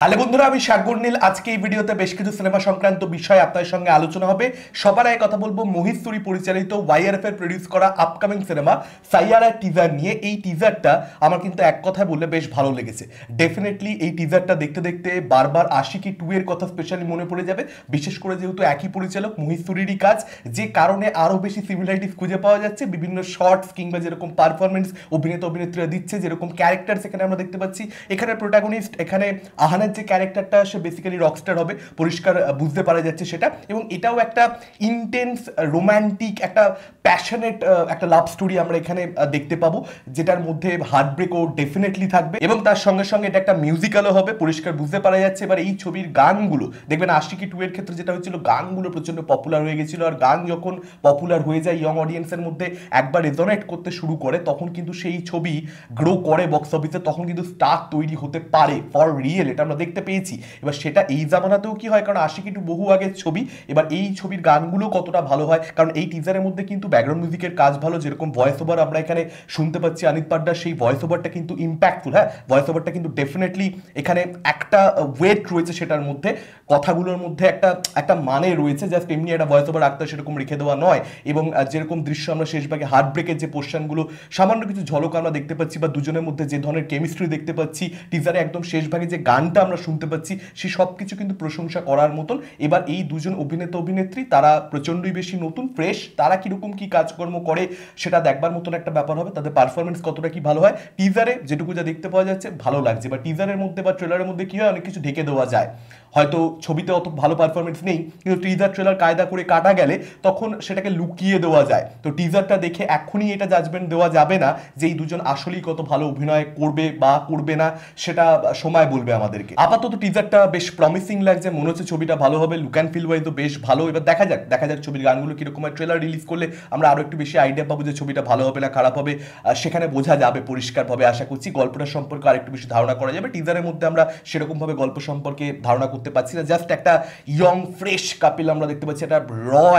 Hello বন্ধুরা, আমি সাগর নীল। আজকে এই ভিডিওতে বেশ কিছু সিনেমা সংক্রান্ত বিষয় আপনাদের সঙ্গে আলোচনা হবে। সবার আগে কথা বলবো মোহিত সুরি পরিচালিত ওয়াইআরএফ এর প্রডিউস করা আপকামিং সিনেমা সাইয়ারা টিজার নিয়ে। এই টিজারটা আমার কিন্তু এক কথায় বললে বেশ ভালো লেগেছে। ডেফিনেটলি এই টিজারটা দেখতে দেখতে বারবার আশিকি 2 এর কথা স্পেশালি মনে পড়ে যাবে, বিশেষ করে যেহেতু একই পরিচালক মোহিত সুরিরই কাজ, যে কারণে আরো বেশি সিমিলারিটিস খুঁজে পাওয়া যাচ্ছে বিভিন্ন শর্টস কিংবা যেরকম পারফরমেন্স অভিনেতা অভিনেত্রীরা দিচ্ছে, যেরকম ক্যারেক্টার এখানে আমরা দেখতে পাচ্ছি। এখানে প্রোটাগনিস্ট, এখানে আহানের যে ক্যারেক্টারটা সে বেসিক্যালি রকস্টার হবে, পরিষ্কার বুঝতে পারা যাচ্ছে সেটা। এবং এটাও একটা ইন্টেন্স রোম্যান্টিক একটা প্যাশনেট একটা লাভ স্টোরি আমরা এখানে দেখতে পাবো, যেটার মধ্যে হার্ট ব্রেকও ডেফিনেটলি থাকবে এবং তার সঙ্গে সঙ্গে এটা একটা মিউজিক্যালও হবে, পরিষ্কার বুঝতে পারা যাচ্ছে। এবার এই ছবির গানগুলো দেখবেন আশিকি 2 এর ক্ষেত্রে যেটা হয়েছিল, গানগুলো প্রচন্ড পপুলার হয়ে গেছিল। আর গান যখন পপুলার হয়ে যায় ইয়ং অডিয়েন্সের মধ্যে একবার রেজোনেট করতে শুরু করে, তখন কিন্তু সেই ছবি গ্রো করে বক্স অফিসে, তখন কিন্তু স্টার তৈরি হতে পারে ফর রিয়েল, এটা আমরা দেখতে পেয়েছি। এবার সেটা এই জামানাতেও কি হয়, কারণ আশিকি 2 বহু আগের ছবি। এবার এই ছবির গানগুলো কতটা ভালো হয়, কারণ এই টিজারের মধ্যে কিন্তু ব্যাকগ্রাউন্ড মিউজিকের কাজ ভালো, যেরকম ভয়েস ওভার আমরা এখানে শুনতে পাচ্ছি অনিত পাড্ডার, সেই ভয়েস ওভারটা কিন্তু ইম্প্যাক্টফুল। হ্যাঁ, ভয়েস ওভারটা কিন্তু ডেফিনেটলি এখানে একটা ওয়েট রয়েছে, সেটার মধ্যে কথাগুলোর মধ্যে একটা একটা মানে রয়েছে, জাস্ট এমনি একটা ভয়েস ওভার রাখতে সেরকম রেখে দেওয়া নয়। এবং যেরকম দৃশ্য আমরা শেষভাগে হার্ট ব্রেকের যে পোর্শনগুলো সামান্য কিছু ঝলক আমরা দেখতে পাচ্ছি, বা দুজনের মধ্যে যে ধরনের কেমিস্ট্রি দেখতে পাচ্ছি, টিজারে একদম শেষভাগে যে গানটা আমরা শুনতে পাচ্ছি, সেই সব কিছু কিন্তু প্রশংসা করার মতন। এবার এই দুজন অভিনেতা অভিনেত্রী তারা প্রচণ্ডই বেশি নতুন, ফ্রেশ, তারা কিরকম কি কাজকর্ম করে সেটা দেখবার মতন একটা ব্যাপার হবে। তাদের পারফরমেন্স কতটা কি ভালো হয়, টিজারে যেটুকু যা দেখতে পাওয়া যাচ্ছে ভালো লাগছে। বা টিজারের মধ্যে বা ট্রেলারের মধ্যে কি হয়, অনেক কিছু ঢেকে দেওয়া যায়, হয়তো ছবিতে অত ভালো পারফরমেন্স নেই, কিন্তু টিজার ট্রেলার কায়দা করে কাটা গেলে তখন সেটাকে লুকিয়ে দেওয়া যায়। তো টিজারটা দেখে এখনই এটা জাজমেন্ট দেওয়া যাবে না যে এই দুজন আসলেই কত ভালো অভিনয় করবে বা করবে না, সেটা সময় বলবে আমাদেরকে। আপাতত টিজারটা বেশ প্রমিসিং লাগছে, মনে হচ্ছে ছবিটা ভালো হবে, লুক অ্যান্ড ফিল ওয়াইজ তো বেশ ভালো। এবার দেখা যাক ছবির গানগুলো কিরকম হয়। ট্রেলার রিলিজ করলে আমরা আরো একটু বেশি আইডিয়া পাবো যে ছবিটা ভালো হবে না খারাপ হবে, সেখানে বোঝা যাবে পরিষ্কারভাবে। আশা করছি গল্পটা সম্পর্কে আরেকটু বেশি ধারণা করা যাবে। টিজারের মধ্যে আমরা সেরকম ভাবে গল্প সম্পর্কে ধারণা করতে পারছি না, জাস্ট একটা ইয়ং ফ্রেশ কাপিল আমরা দেখতে পাচ্ছি, একটা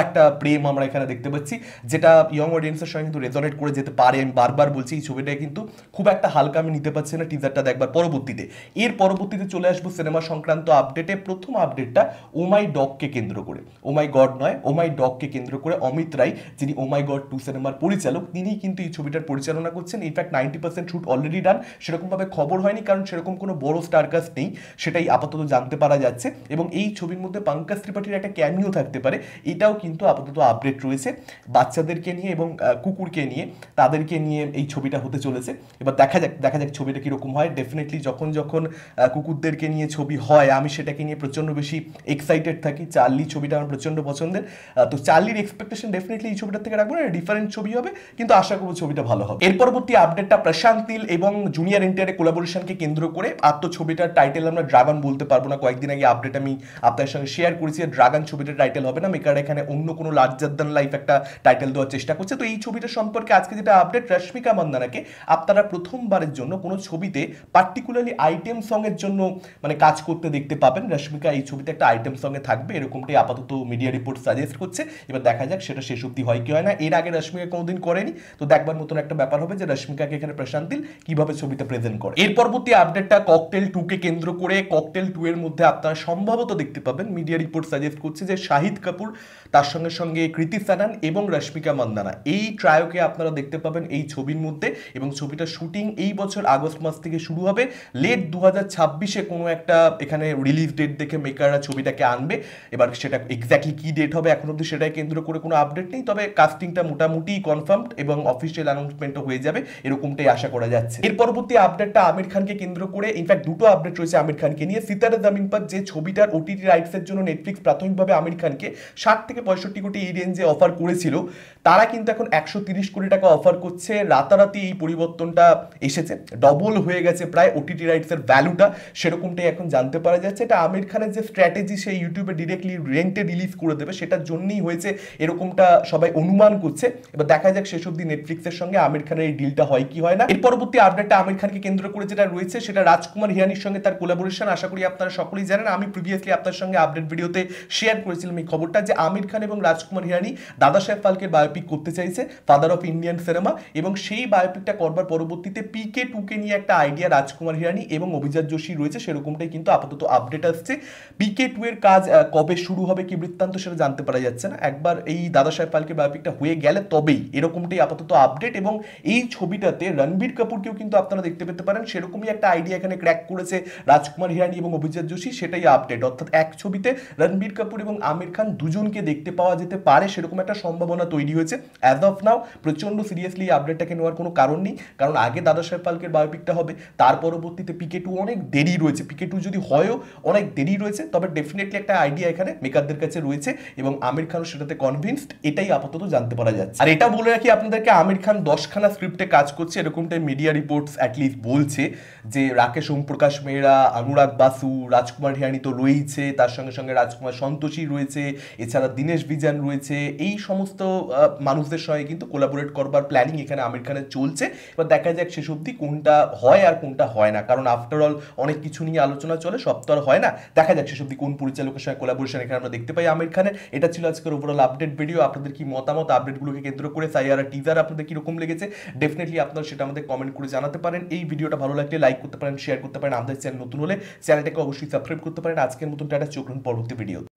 একটা প্রেম আমরা এখানে দেখতে পাচ্ছি, যেটা ইয়ং অডিয়েন্সের সঙ্গে কিন্তু রেজোনেট করে যেতে পারে। আমি বারবার বলছি এই ছবিটা কিন্তু খুব একটা হালকা আমি নিতে পারছি না টিজারটা দেখবার পরবর্তীতে। এর পরবর্তীতে চলে আসবো সিনেমা সংক্রান্ত আপডেটে। প্রথম আপডেটটা ও মাই ডগকে কেন্দ্র করে, ও মাই গড নয়, ও মাই ডগকে কেন্দ্র করে অমিত রায়, যিনি ও মাই গড 2 সিনেমার পরিচালক, তিনি কিন্তু এই ছবিটার পরিচালনা করছেন। ইনফ্যাক্ট 90% শুট অলরেডি ডান, সেরকমভাবে খবর হয়নি কারণ সেরকম কোনো বড় স্টারকাস্ট নেই, সেটাই আপাতত জানতে পারা যাচ্ছে। এবং এই ছবির মধ্যে পঙ্কজ ত্রিপাঠীর একটা ক্যামিও থাকতে পারে, এটাও কিন্তু আপাতত আপডেট রয়েছে। বাচ্চাদেরকে নিয়ে এবং কুকুরকে নিয়ে, তাদেরকে নিয়ে এই ছবিটা হতে চলেছে। এবার দেখা যাক ছবিটা কীরকম হয়। ডেফিনেটলি যখন যখন কুকুরদেরকে নিয়ে ছবি হয়, আমি সেটাকে নিয়ে প্রচণ্ড বেশি এক্সাইটেড থাকি। চার্লি ছবিটা আমার প্রচণ্ড পছন্দের, তো চার্লির এক্সপেকটেশন ডেফিনেটলি এই ছবিটার থেকে রাখবো না, ডিফারেন্ট ছবি হবে, কিন্তু আশা করবো ছবিটা ভালো হবে। এর পরবর্তী আপডেটটা প্রশান্ত নীল এবং জুনিয়র এনটিআর কোলাবোরেশনকে কেন্দ্র করে। আর তো ছবিটার টাইটেল আমরা ড্রাগন বলতে পারবো না, কয়েকদিন আগে আপডেট আমি আপনাদের সঙ্গে শেয়ার করেছি, ড্রাগন ছবিটার টাইটেল হবে না, মেকার এখানে অন্য কোনো লার্জার দ্যান লাইফ একটা টাইটেল দেওয়ার চেষ্টা করছে। তো এই ছবিটা সম্পর্কে আজকে যেটা আপডেট, রশ্মিকা মান্দানাকে আপনারা প্রথমবারের জন্য কোনো ছবিতে পার্টিকুলারলি আইটেম সঙ্গের জন্য মানে কাজ করতে দেখতে পাবেন। রশ্মিকা এই ছবিতে একটা আইটেম সঙ্গে থাকবে, এরকমটাই আপাতত মিডিয়া রিপোর্ট সাজেস্ট করছে। এবার দেখা যাক সেটা শেষ অব্দি হয় কি হয় না। এর আগে রশ্মিকা কোনোদিন করেনি, তো দেখবার মতন একটা ব্যাপার হবে যে রশ্মিকাকে এখানে প্রশান্ত নীল কিভাবে ছবিটা প্রেজেন্ট করে। এর পরবর্তী আপডেটটা ককটেল 2 কে কেন্দ্র করে। ককটেল 2 এর মধ্যে আপনারা সম্ভবত দেখতে পাবেন, মিডিয়া রিপোর্ট সাজেস্ট করছে যে শাহিদ কাপুর, তার সঙ্গে সঙ্গে কৃতি সানান এবং রশ্মিকা মান্দানা, এই ট্রায়োকে আপনারা দেখতে পাবেন এই ছবির মধ্যে। এবং ছবিটার শুটিং এই বছর আগস্ট মাস থেকে শুরু হবে, লেট 2026-এ কোনো একটা এখানে রিলিজ ডেট দেখে মেকাররা ছবিটাকে আনবে। এবার সেটা এক্স্যাক্টলি কি ডেট হবে এখন অব্দি সেটাই কেন্দ্র করে কোনো আপডেট নেই, তবে কাস্টিংটা মোটামুটি কনফার্মড এবং অফিসিয়াল অ্যানাউন্সমেন্টও হয়ে যাবে, এরকমটাই আশা করা যাচ্ছে। এর পরবর্তী আপডেটটা আমির খানকে কেন্দ্র করে। ইনফ্যাক্ট দুটো আপডেট রয়েছে আমির খানকে নিয়ে। সিতারে জামিন পার, যে ছবিটার ওটিটি রাইটসের জন্য নেটফ্লিক্স প্রাথমিকভাবে আমির খানকে 60 থেকে 65 কোটি এই রেঞ্জে অফার করেছিল, তারা কিন্তু এখন 130 কোটি টাকা অফার করছে। রাতারাতি এই পরিবর্তনটা এসেছে, ডবল হয়ে গেছে প্রায় ওটিটি রাইটসের ভ্যালুটা, সেরকমটাই এখন জানতে পারা যাচ্ছে। এটা আমির খানের যে স্ট্র্যাটেজি, সেই ইউটিউবে ডিরেক্টলি রেন্টে রিলিজ করে দেবে, সেটার জন্যই হয়েছে, এরকমটা সবাই অনুমান করছে। এবার দেখা যাক শেষ অব্দি নেটফ্লিক্সের সঙ্গে আমির খানের এই ডিলটা হয় কি হয় না। এর পরবর্তী আপডেটটা আমির খানকে কেন্দ্র করে যেটা রয়েছে, সেটা রাজকুমার হিরানির সঙ্গে তার কোলাবোরেশন। আশা করি আপনারা সকলেই জানেন, আমি প্রিভিয়াসলি আপনার সঙ্গে আপডেট ভিডিওতে শেয়ার করেছিলাম এই খবরটা, যে আমির খান এবং রাজকুমার হিরানি দাদা সাহেব ফালকের বায়োপিক করতে চাইছে, ফাদার অফ ইন্ডিয়ান সিনেমা। এবং সেই বায়োপিকটা করবার পরবর্তীতে PK 2 কে নিয়ে একটা আইডিয়া রাজকুমার হিরানি এবং অভিজাত যোশী রয়েছে, সেরকমটাই কিন্তু আপাতত আপডেট আসছে। PK2 এর কাজ কবে শুরু হবে কি বৃত্তান্ত সেটা জানতে পারা যাচ্ছে না, একবার এই দাদা সাহেব ফালকে বায়োপিকটা হয়ে গেলে তবেই, এরকমটাই আপাতত আপডেট। এবং এই ছবিটাতে রণবীর কাপুরকেও কিন্তু আপনারা দেখতে পেতে পারেন, সেরকমই একটা আইডিয়া এখানে ক্র্যাক করেছে রাজকুমার হিরানি এবং অভিজিৎ যোশী, সেটাই আপডেট। অর্থাৎ এক ছবিতে রণবীর কাপুর এবং আমির খান দুজনকে দেখতে পাওয়া যেতে পারে, সেরকম একটা সম্ভাবনা তৈরি হয়েছে। অ্যাজ অফ নাও প্রচন্ড সিরিয়াসলি এই আপডেটটাকে নেওয়ার কোনো কারণ নেই, কারণ আগে দাদা সাহেব ফালকের বায়োপিকটা হবে, তার পরবর্তীতে PK2 অনেক দেরি রয়েছে। PK2 যদি হয়ও অনেক দেরি রয়েছে, তবে ডেফিনেটলি একটা আইডিয়া এখানে মেকারদের কাছে রয়েছে এবং আমির খানও সেটাতে কনভিন্সড, এটাই আপাতত জানতে পারা যাচ্ছে। আর এটা বলে রাখি আপনাদেরকে, আমির খান 10খানা স্ক্রিপ্টে কাজ করছে, এরকমটাই মিডিয়া রিপোর্টস অ্যাটলিস্ট বলছে, যে রাকেশ ওমপ্রকাশ মেহরা, অনুরাগ বাসু, রাজকুমার হিরানি তো রয়েইছে, তার সঙ্গে সঙ্গে রাজকুমার সন্তোষী রয়েছে, এছাড়া দীনেশ বিজান রয়েছে, এই সমস্ত মানুষদের সঙ্গে কিন্তু কোলাবোরেট করবার প্ল্যানিং এখানে আমির খানের চলছে। এবার দেখা যাক শেষ অবধি কোনটা হয় আর কোনটা হয় না, কারণ আফটার অল অনেক কিছু নিয়ে আলোচনা চলে, সব তো আর হয় না। দেখা যাক শেষ অবধি কোন পরিচালকের সঙ্গে কোলাবোরেশন এখানে আমরা দেখতে পাই আমির খানের। এটা ছিল আজকের ওভারঅল আপডেট ভিডিও। আপনাদের কি মতামত আপডেটগুলোকে কেন্দ্র করে, সাইয়ারা টিজার আপনাদের কিরকম লেগেছে ডেফিনেটলি আপনারা সেটা আমাদের কমেন্ট করে জানাতে পারেন। এই ভিডিওটা ভালো লাগলে লাইক করতে পারেন, শেয়ার করতে পারেন, আমাদের চ্যানেল নতুন হলে চ্যানেলটাকে অবশ্যই সাবস্ক্রাইব করতে পারেন। আজকের মতন টাটা, চোখ রাখুন পরবর্তী ভিডিওতে।